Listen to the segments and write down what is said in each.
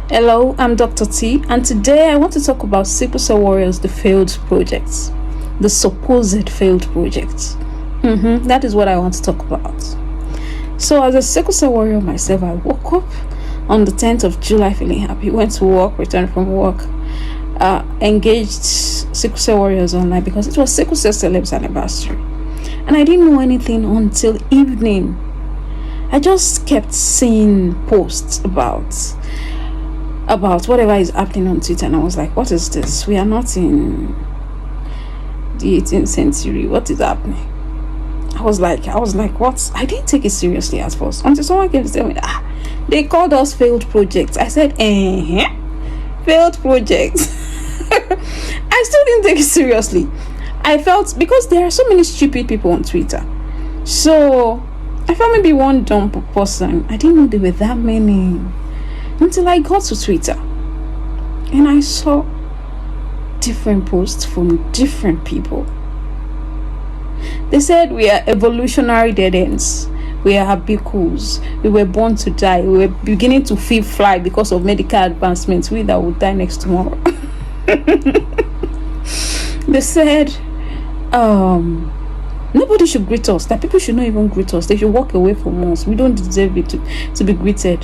Hello, I'm Dr. T, and today I want to talk about Sickle Cell Warriors, the failed projects, the supposed failed projects. That is what I want to talk about. So, as a Sickle Cell Warrior myself, I woke up on the 10th of July feeling happy, went to work, returned from work, engaged Sickle Cell Warriors online because it was Sickle Cell Celebs anniversary. And I didn't know anything until evening. I just kept seeing posts about whatever is happening on Twitter, and I was like, what is this? We are not in the 18th century. What is happening? I was like, what? I didn't take it seriously at first until someone came to tell me, they called us failed projects. I said, failed projects. I still didn't take it seriously. I felt, because there are so many stupid people on Twitter, so I felt maybe one dumb person. I didn't know there were that many until I got to Twitter and I saw different posts from different people. They said we are evolutionary dead ends, we are habicles, we were born to die, we were beginning to feel fly because of medical advancements, we that would die next tomorrow. They said nobody should greet us, that people should not even greet us, they should walk away from us, we don't deserve it to be greeted.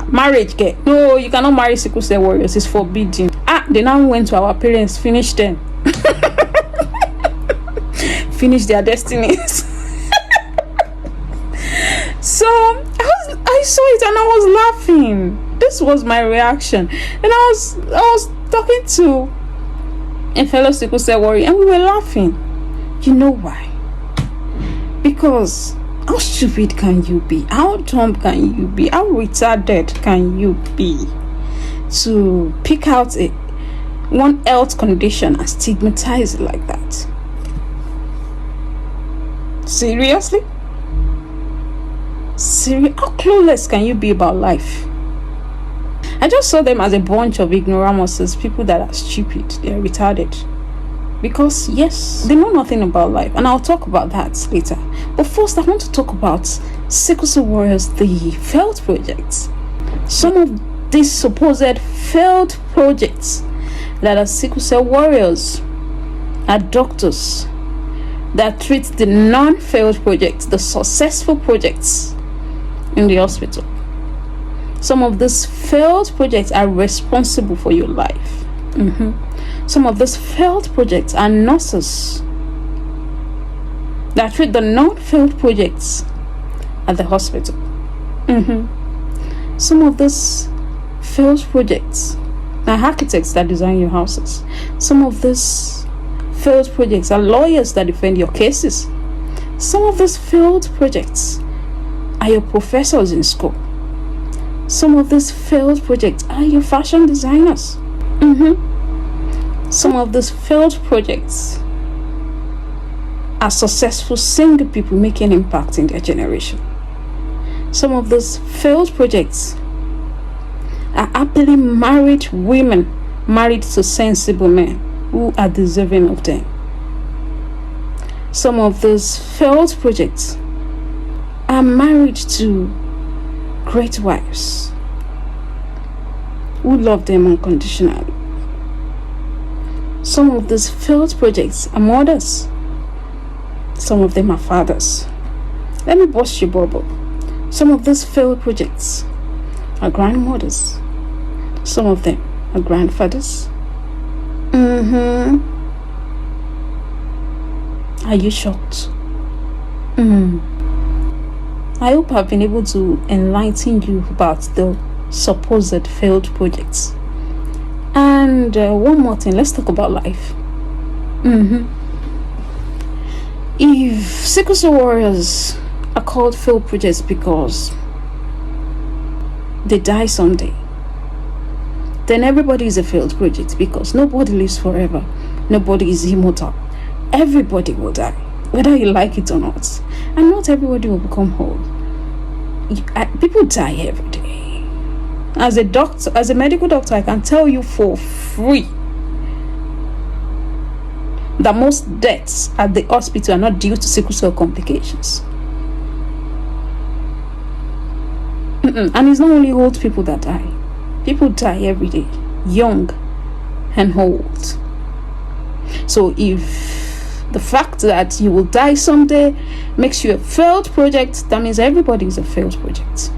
Marriage, get no, you cannot marry Sickle Cell Warriors, it's forbidden. They now went to our parents, finished them. Finish their destinies. So I saw it and I was laughing. This was my reaction, and I was talking to a fellow Sickle Cell Warrior and we were laughing. You know why? Because how stupid can you be? How dumb can you be? How retarded can you be to pick out one health condition and stigmatize it like that? Seriously? How clueless can you be about life? I just saw them as a bunch of ignoramuses, people that are stupid, they are retarded. Because yes, they know nothing about life, and I'll talk about that later. But first, I want to talk about Sickle Cell Warriors, the failed projects. Some of these supposed failed projects that are Sickle Cell Warriors are doctors that treat the non-failed projects, the successful projects in the hospital. Some of these failed projects are responsible for your life. Some of these failed projects are nurses that treat the non-failed projects at the hospital. Some of these failed projects are architects that design your houses. Some of these failed projects are lawyers that defend your cases. Some of these failed projects are your professors in school. Some of these failed projects are your fashion designers. Some of these failed projects are successful single people making impact in their generation. Some of these failed projects are happily married women married to sensible men who are deserving of them. Some of those failed projects are married to great wives who love them unconditionally. Some of these failed projects are mothers. Some of them are fathers. Let me bust your bubble. Some of these failed projects are grandmothers. Some of them are grandfathers. Are you shocked? I hope I've been able to enlighten you about the supposed failed projects. And one more thing, let's talk about life. If Sickle Cell Warriors are called failed projects because they die someday, then everybody is a failed project, because nobody lives forever. Nobody is immortal. Everybody will die, whether you like it or not. And not everybody will become whole. People die every day. As a doctor, as a medical doctor, I can tell you for free that most deaths at the hospital are not due to sickle cell complications. And it's not only old people that die. People die every day, young and old. So if the fact that you will die someday makes you a failed project, that means everybody is a failed project.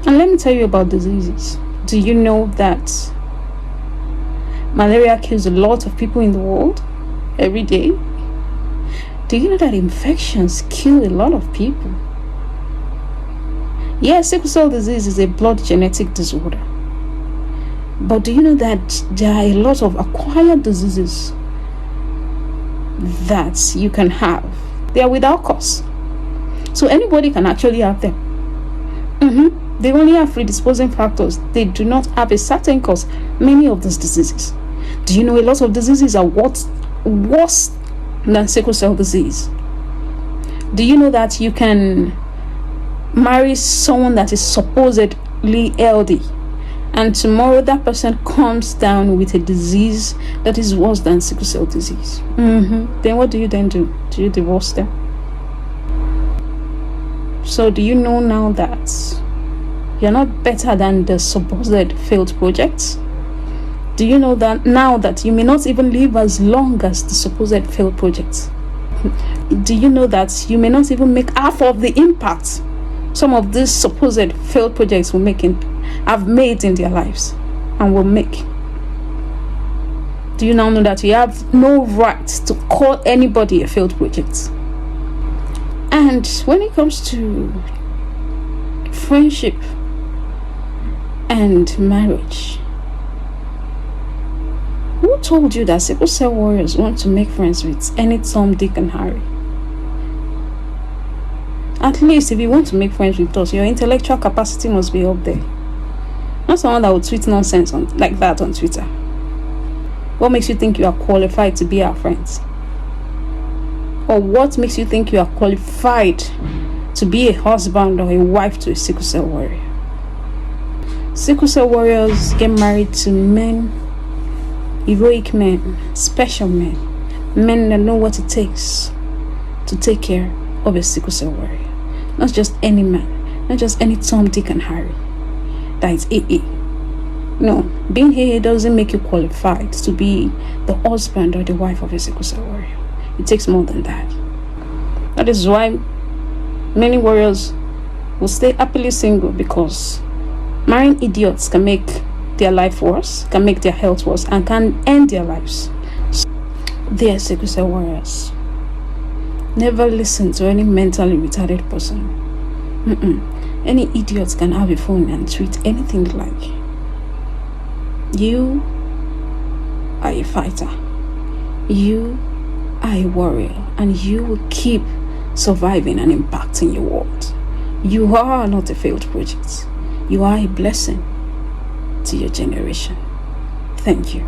And let me tell you about diseases. Do you know that malaria kills a lot of people in the world every day? Do you know that infections kill a lot of people? Yes, sickle cell disease is a blood genetic disorder. But do you know that there are a lot of acquired diseases that you can have? They are without cause. So anybody can actually have them. They only have predisposing factors. They do not have a certain cause. Many of these diseases. Do you know a lot of diseases are worse than sickle cell disease? Do you know that you can marry someone that is supposedly healthy, and tomorrow that person comes down with a disease that is worse than sickle cell disease? Then what do you then do? Do you divorce them? So do you know now that you're not better than the supposed failed projects? Do you know that now that you may not even live as long as the supposed failed projects? Do you know that you may not even make half of the impact some of these supposed failed projects have made in their lives and will make? Do you now know that you have no right to call anybody a failed project? And when it comes to friendship and marriage, who told you that sickle cell warriors want to make friends with any Tom, Dick, and Harry? At least if you want to make friends with us, your intellectual capacity must be up there. Not someone that will tweet nonsense like that on Twitter. What makes you think you are qualified to be our friends? Or what makes you think you are qualified to be a husband or a wife to a sickle cell warrior? Sickle cell warriors get married to men, heroic men, special men, men that know what it takes to take care of a sickle cell warrior. Not just any man, not just any Tom, Dick, and Harry that is AA. No, being AA doesn't make you qualified to be the husband or the wife of a sickle cell warrior. It takes more than that. That is why many warriors will stay happily single, because marrying idiots can make their life worse, can make their health worse, and can end their lives. So, dear sickle cell warriors, never listen to any mentally retarded person. Any idiots can have a phone and tweet anything they like. You are a fighter. You are a warrior, and you will keep surviving and impacting your world. You are not a failed project. You are a blessing to your generation. Thank you.